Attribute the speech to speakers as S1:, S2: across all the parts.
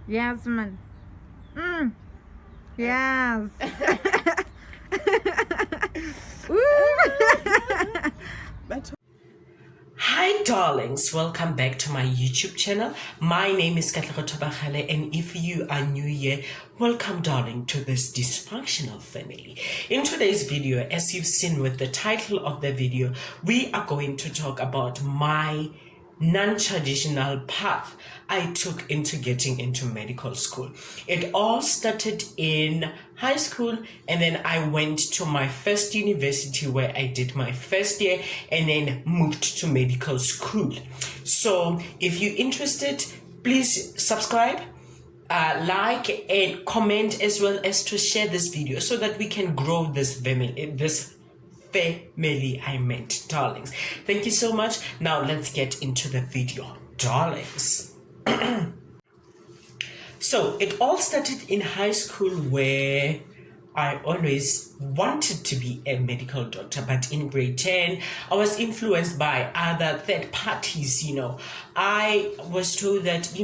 S1: Yasmin. Yes.
S2: Hi darlings, welcome back to my YouTube channel. My name is Katlego Tobagale, and if you are new here, welcome darling to this dysfunctional family. In today's video, as you've seen with the title of the video, we are going to talk about my non-traditional path I took into getting into medical school. It all started in high school, and then I went to my first university where I did my first year and then moved to medical school. So if you're interested, please subscribe, like and comment, as well as to share this video so that we can grow this family, I meant, darlings. Thank you so much. Now let's get into the video, darlings. So it all started in high school, where I always wanted to be a medical doctor, but in grade 10 I was influenced by other third parties. I was told that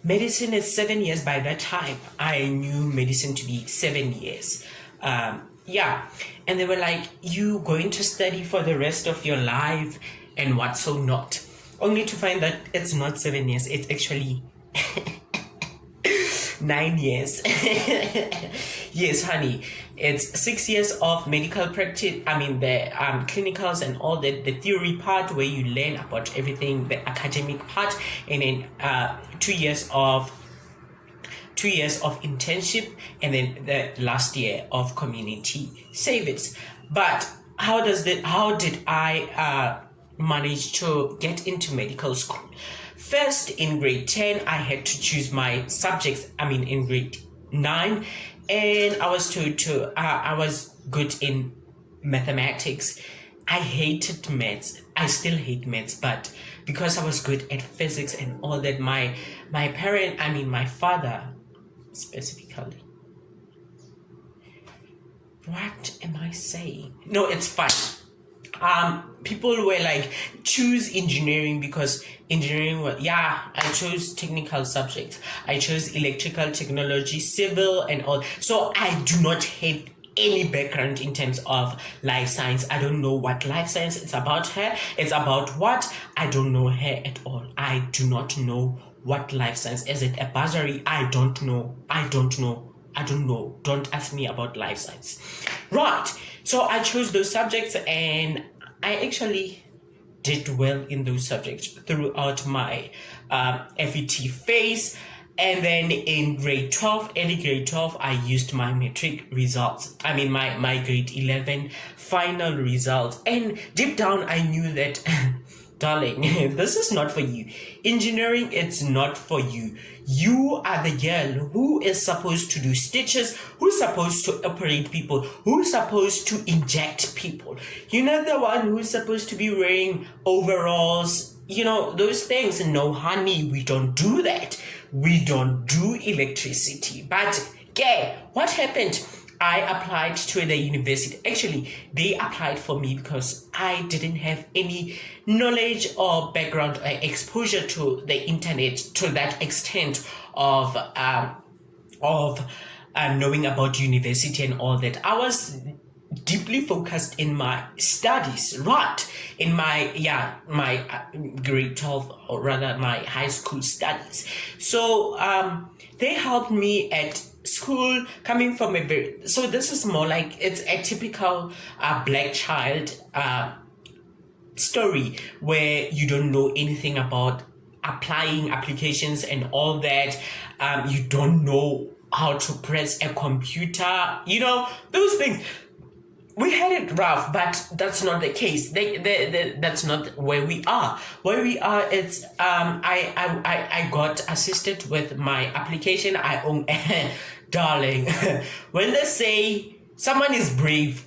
S2: medicine is 7 years. By that time I knew medicine to be 7 years. And they were like, you going to study for the rest of your life and what so not, only to find that it's not 7 years, it's actually 9 years. Yes, honey, it's 6 years of medical practice. I mean, the clinicals and all the theory part where you learn about everything, the academic part, and then 2 years of internship, and then the last year of community service. But how did I manage to get into medical school? First, in grade 10 I had to choose my subjects. I mean, in grade 9, and I was told to I was good in mathematics. I hated maths. I still hate maths, but because I was good at physics and all that, my father specifically. What am I saying? No, it's fine. People were like, choose engineering, because engineering was, I chose technical subjects. I chose electrical technology, civil and all. So I do not have any background in terms of life science. I don't know what life science is about. Her, it's about what? I don't know her at all. I do not know what life science is. It a bursary? I don't know. Don't ask me about life science. Right. So I chose those subjects, and I actually did well in those subjects throughout my FET phase. And then in grade 12, early grade 12, I used my matric results. I mean, my grade 11 final results. And deep down, I knew that, darling, this is not for you. Engineering, it's not for you. You are the girl who is supposed to do stitches, who's supposed to operate people, who's supposed to inject people. You're not the one who's supposed to be wearing overalls, those things. No, honey, we don't do that. We don't do electricity. But, what happened? I applied to the university. Actually, they applied for me because I didn't have any knowledge or background or exposure to the internet to that extent of knowing about university and all that. I was deeply focused in my studies, right? In my grade 12, or rather my high school studies. So they helped me at school, coming from so this is more like, it's a typical black child story, where you don't know anything about applying applications and all that. You don't know how to press a computer, those things. We had it rough, but that's not the case. That's not where we are. Where we are, it's I got assisted with my application. I own darling. When they say someone is brave,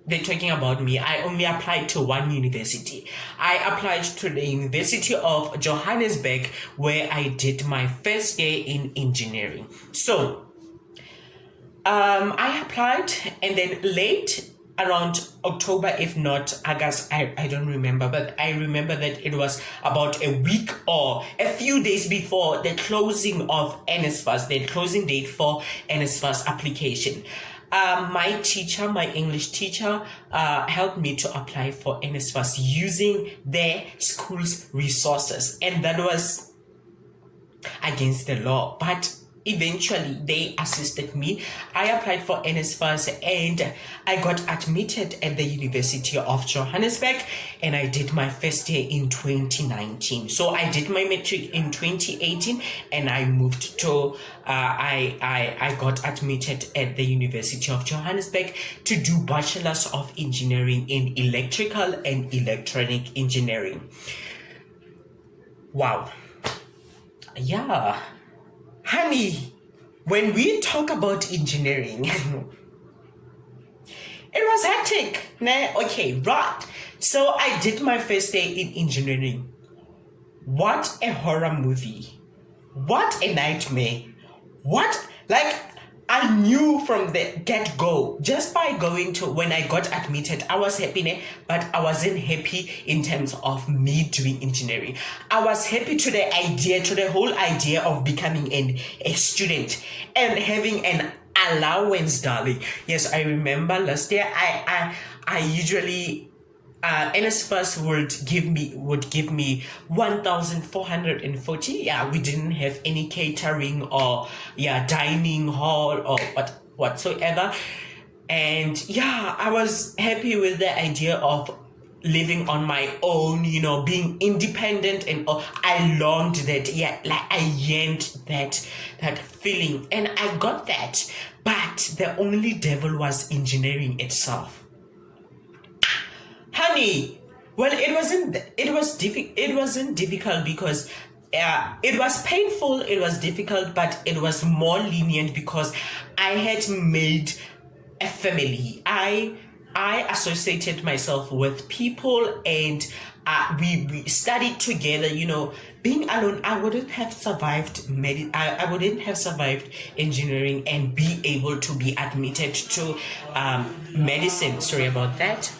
S2: they're talking about me. I only applied to one university. I applied to the University of Johannesburg, where I did my first year in engineering. So I applied, and then late around October, if not August. I don't remember, but I remember that it was about a week or a few days before the closing of NSFAS, the closing date for NSFAS application. My teacher, my English teacher, helped me to apply for NSFAS using their school's resources, and that was against the law, but eventually they assisted me. I applied for NSFAS and I got admitted at the University of Johannesburg, and I did my first year in 2019. So I did my matric in 2018 and I moved to I got admitted at the University of Johannesburg to do Bachelor's of Engineering in Electrical and Electronic Engineering. Wow. Yeah. Honey, when we talk about engineering, it was hectic. Nah, okay, right. So I did my first day in engineering. What a horror movie. What a nightmare. What, like, I knew from the get-go, just by going to, when I got admitted, I was happy, but I wasn't happy in terms of me doing engineering. I was happy to the whole idea of becoming a student and having an allowance, darling. Yes, I remember last year, I usually, NSFAS would give me 1,440. Yeah, we didn't have any catering or dining hall or whatsoever. And yeah, I was happy with the idea of living on my own, being independent, and I longed that, I yearned that feeling, and I got that. But the only devil was engineering itself. Honey, well, it wasn't difficult because it was painful, it was difficult, but it was more lenient because I had made a family. I associated myself with people, and we studied together. Being alone, I wouldn't have survived I wouldn't have survived engineering and be able to be admitted to medicine. Sorry about that.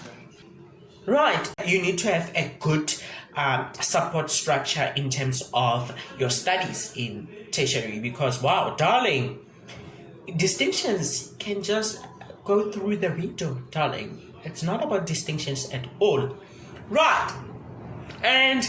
S2: Right, you need to have a good support structure in terms of your studies in tertiary, because wow, darling, distinctions can just go through the window, darling. It's not about distinctions at all. Right, and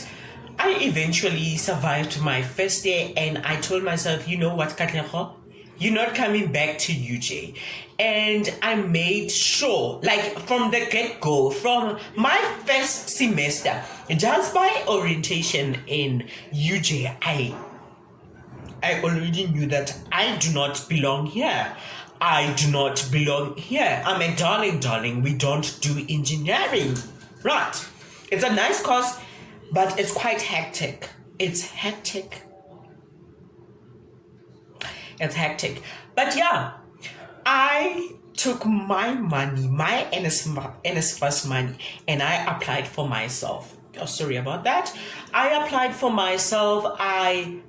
S2: I eventually survived my first day, and I told myself, you know what, Katlego? You're not coming back to UJ. And I made sure, like from the get-go, from my first semester, just by orientation in UJ, I already knew that I do not belong here. I do not belong here. I'm a darling. We don't do engineering. Right. It's a nice course, but it's quite hectic. It's hectic. But yeah, I took my money, my NSFAS money, and I applied for myself. Oh, sorry about that. I applied for myself. I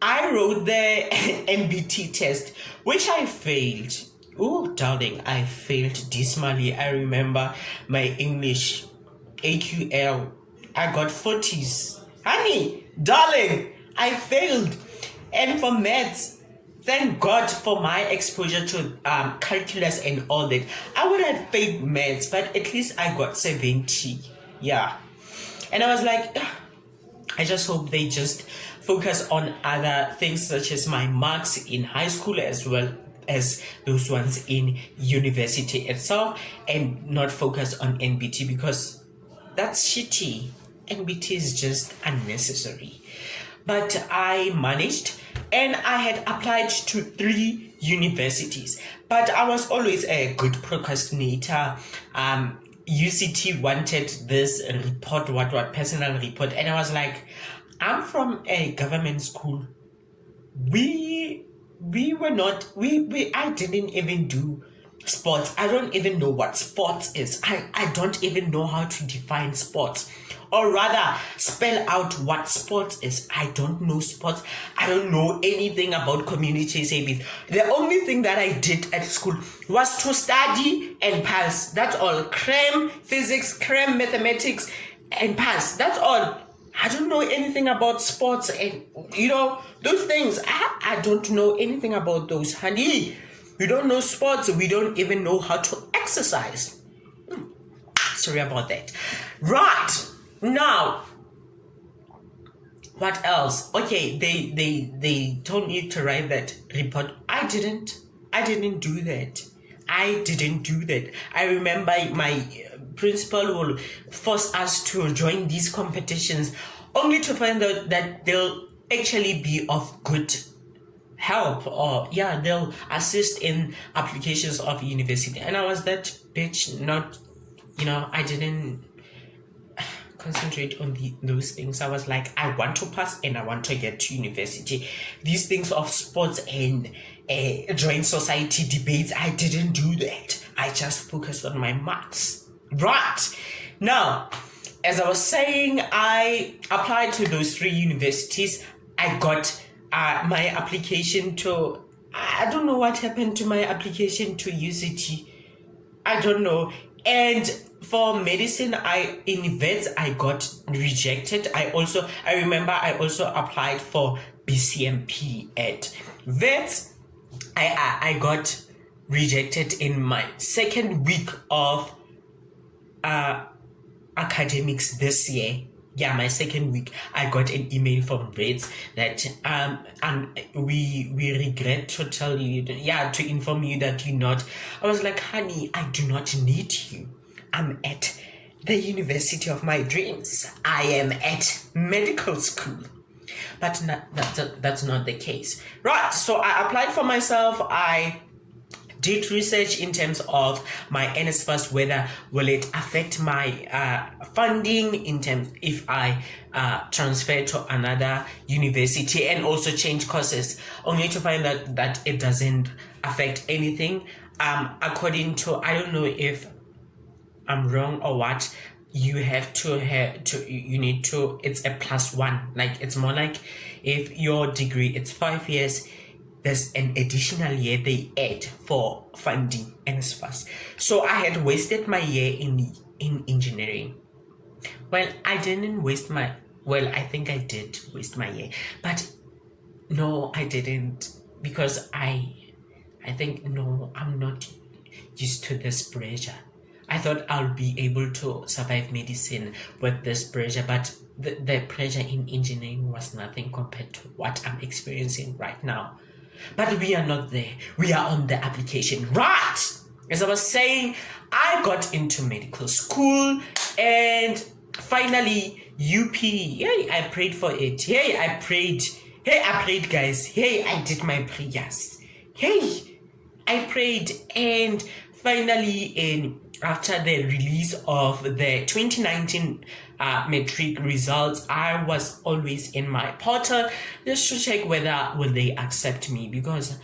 S2: wrote the NBT test, which I failed. Oh, darling, I failed dismally. I remember my English AQL. I got 40s. Honey, darling, I failed. And for maths, thank God for my exposure to calculus and all that. I would have failed maths, but at least I got 70. Yeah. And I was like, I just hope they just focus on other things such as my marks in high school as well as those ones in university itself, and not focus on NBT, because that's shitty. NBT is just unnecessary. But I managed, and I had applied to 3 universities, but I was always a good procrastinator. UCT wanted this report, what personal report, and I was like, I'm from a government school. I didn't even do sports. I don't even know what sports is. I don't even know how to define sports. or rather spell out what sports is. I don't know sports. I don't know anything about community service. The only thing that I did at school was to study and pass. That's all. Cram physics, cram mathematics, and pass. That's all. I don't know anything about sports and, those things. I don't know anything about those. Honey, we don't know sports. We don't even know how to exercise. Sorry about that. Right. Now, what else? Okay, they told me to write that report. I didn't do that. I remember my principal will force us to join these competitions only to find out that they'll actually be of good help, or they'll assist in applications of university. And I was that bitch, not, I didn't concentrate on those things. I was like, I want to pass and I want to get to university. These things of sports and joint society debates, I didn't do that. I just focused on my marks. Right. Now, as I was saying, I applied to those 3 universities. I got my application to, I don't know what happened to my application to UCT. I don't know. And for medicine, in vets, I got rejected. I remember I also applied for BCMP at vets. I got rejected in my second week of academics this year. My second week, I got an email from vets that and we regret to tell you to inform you that you're not. I was like, honey, I do not need you. I'm at the university of my dreams. I am at medical school. But that's not the case. Right, so I applied for myself. I did research in terms of my NSFAS, whether will it affect my funding in terms if I transfer to another university, and also change courses, only to find out that it doesn't affect anything. According to, I don't know if I'm wrong or what, you need to, it's a +1. Like, it's more like if your degree, it's 5 years, there's an additional year they add for funding NSFAS. So I had wasted my year in engineering. Well, I didn't waste I think I did waste my year. But no, I didn't, because I think, no, I'm not used to this pressure. I thought I'll be able to survive medicine with this pressure, but the pressure in engineering was nothing compared to what I'm experiencing right now. But we are not there. We are on the application. Right! As I was saying, I got into medical school, and finally, UP. Hey, I prayed for it. Hey, I prayed, guys. Hey, I did my prayers. Hey, I prayed, and finally, after the release of the 2019 metric results, I was always in my portal just to check whether will they accept me, because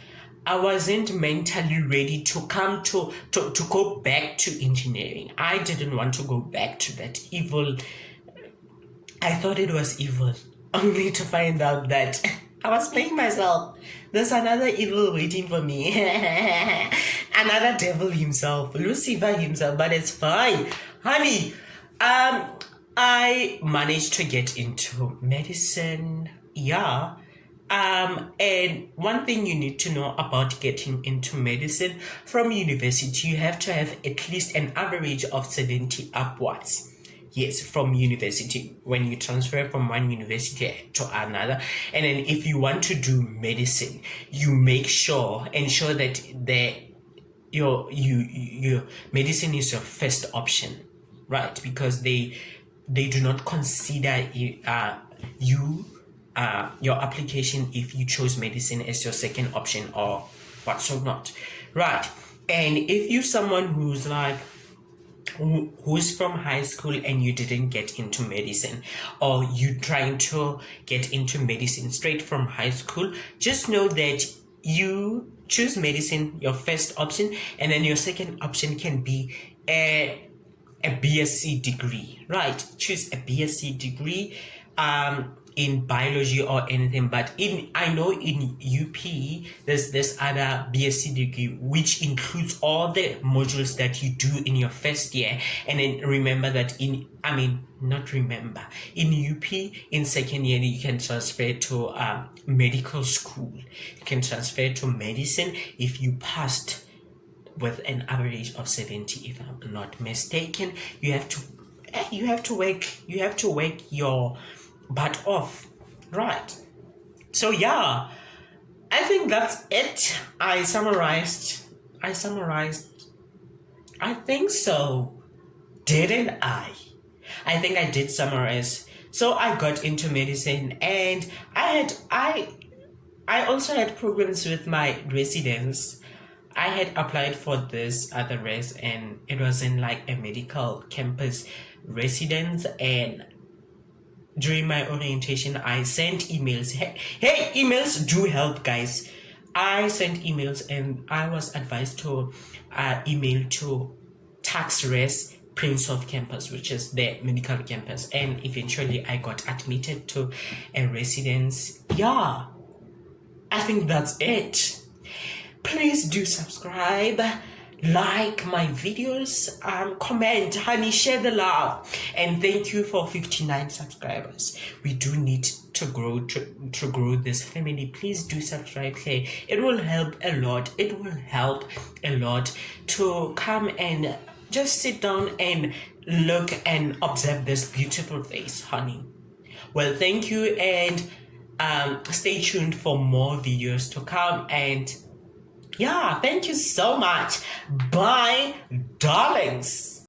S2: I wasn't mentally ready to come to go back to engineering. I didn't want to go back to that evil. I thought it was evil, only to find out that I was playing myself. There's another evil waiting for me. Another devil himself, Lucifer himself, but it's fine. Honey, I managed to get into medicine. And one thing you need to know about getting into medicine from university, you have to have at least an average of 70 upwards. Yes, from university, when you transfer from one university to another. And then if you want to do medicine, you ensure that your medicine is your first option, right? Because they do not consider your application if you chose medicine as your second option or whatsoever not, right? And if you're someone who's from high school and you didn't get into medicine, or you trying to get into medicine straight from high school, just know that you choose medicine, your first option, and then your second option can be a BSc degree, right? Choose a BSc degree in biology or anything. But I know in UP there's this other BSc degree which includes all the modules that you do in your first year. And then remember that not remember, in UP in second year you can transfer to medical school. You can transfer to medicine if you passed with an average of 70, if I'm not mistaken. You have to work your butt off, right? So yeah, I think that's it. I summarized. I think so, didn't I? I think I did summarize. So I got into medicine, and I also had problems with my residence. I had applied for this other res, and it was in like a medical campus residence. And during my orientation, I sent emails. Hey, emails do help, guys. I sent emails, and I was advised to email to tax res Prince of campus, which is the medical campus, and eventually I got admitted to a residence. Yeah, I think that's it. Please do subscribe, like my videos, comment, honey, share the love, and thank you for 59 subscribers. We do need to grow to grow this family. Please do subscribe here. It will help a lot. It will help a lot to come and just sit down and look and observe this beautiful face, honey. Well, thank you, and stay tuned for more videos to come. And yeah, thank you so much. Bye, darlings.